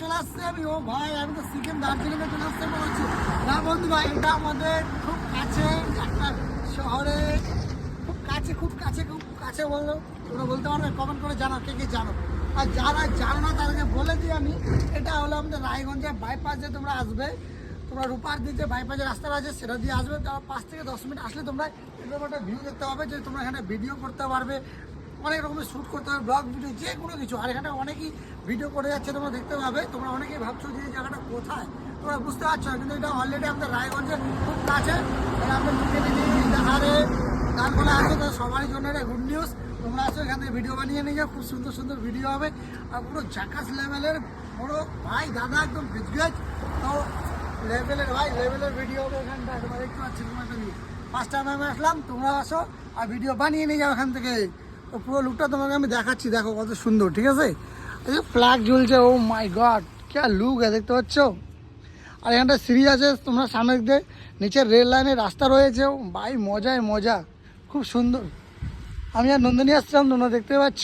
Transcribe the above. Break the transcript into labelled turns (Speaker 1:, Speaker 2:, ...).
Speaker 1: চলে আসছে আমি, ও ভাই আমি তো সিকিম দার্জিলিংয়ে চলে আসতে বলছি না বন্ধু ভাই, এটা আমাদের খুব কাছে একটা শহরে, খুব কাছে বললো। তোমরা বলতে পারবে, কমেন্ট করে জানো কে কে জানো। আর যারা জানো না তাদেরকে বলে দিই আমি, এটা হলো আমাদের রায়গঞ্জের বাইপাস দিয়ে তোমরা আসবে, তোমরা রূপার দিতে বাইপাসের রাস্তাটা আছে সেটা দিয়ে আসবে। তারপর 5 থেকে 10 মিনিট আসলে তোমরা এরকম একটা ভিউ দেখতে পাবে, যে তোমরা এখানে ভিডিও করতে পারবে, অনেক রকমের শ্যুট করতে হবে, ব্লগ ভিডিও যে কোনো কিছু। আর এখানে অনেকেই ভিডিও করে যাচ্ছে, তোমরা দেখতে পাবে। তোমরা অনেকেই ভাবছো যে এই জায়গাটা কোথায়, তোমরা বুঝতে পারছো না, কিন্তু এটা অলরেডি আমাদের রায়গঞ্জের খুব কাছে। আমাদের দেখারে গানগুলো আছে, তো সবারই জন্য এটা গুড নিউজ। তোমরা আসো এখান থেকে ভিডিও বানিয়ে নিয়ে যাও, খুব সুন্দর সুন্দর ভিডিও হবে। আর পুরো জাকাস লেভেলের বড় ভাই দাদা, একদম বিজগাজ তো লেভেলের ভাই, লেভেলের ভিডিও হবে এখানটা। তোমরা দেখতে পাচ্ছি, তোমার ফার্স্ট টাইম আমি আসলাম, তোমরা আসো আর ভিডিও বানিয়ে নিয়ে যাও এখান থেকে। তো পুরো লুকটা তোমাকে আমি দেখাচ্ছি, দেখো কত সুন্দর, ঠিক আছে। এই যে ফ্ল্যাগ ঝুলছে, ও মাই গড ক্যা লুক দেখতে পাচ্ছ। আর এখানটা সিঁড়ি আছে, তোমরা সামনে দিয়ে নিচের রেল লাইনের রাস্তা রয়েছে, ভাই মজায় মজা, খুব সুন্দর। আমি আর নন্দিনী আসছিলাম, তোমরা দেখতে পাচ্ছ।